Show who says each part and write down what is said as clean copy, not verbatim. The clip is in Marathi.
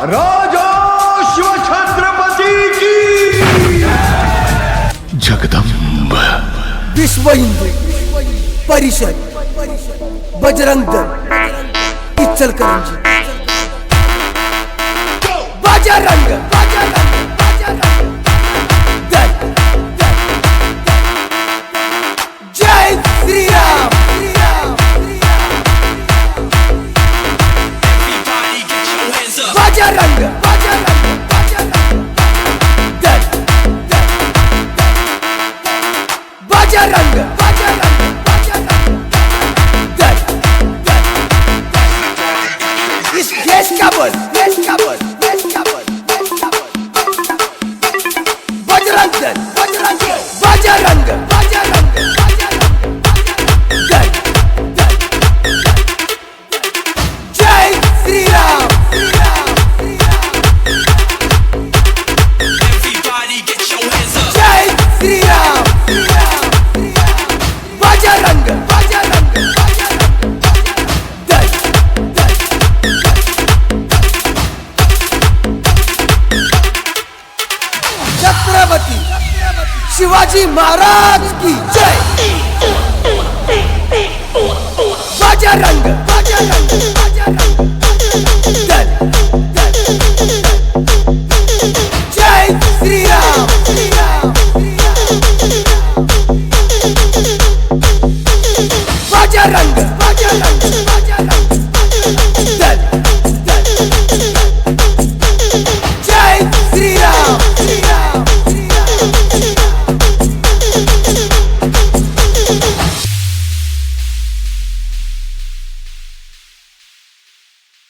Speaker 1: राजा शिवछत्रपती की जगदंब
Speaker 2: विश्व हिंदू परिषद बजरंग दल इचलकरंजी बजरंग दल जय श्री राम बजरंग दल बजरंग दल इस देश का बल बजरंग दल बजरंग दल जय श्री राम जय श्री राम बजरंग दल छत्रपती शिवाजी महाराज की जय बजरंग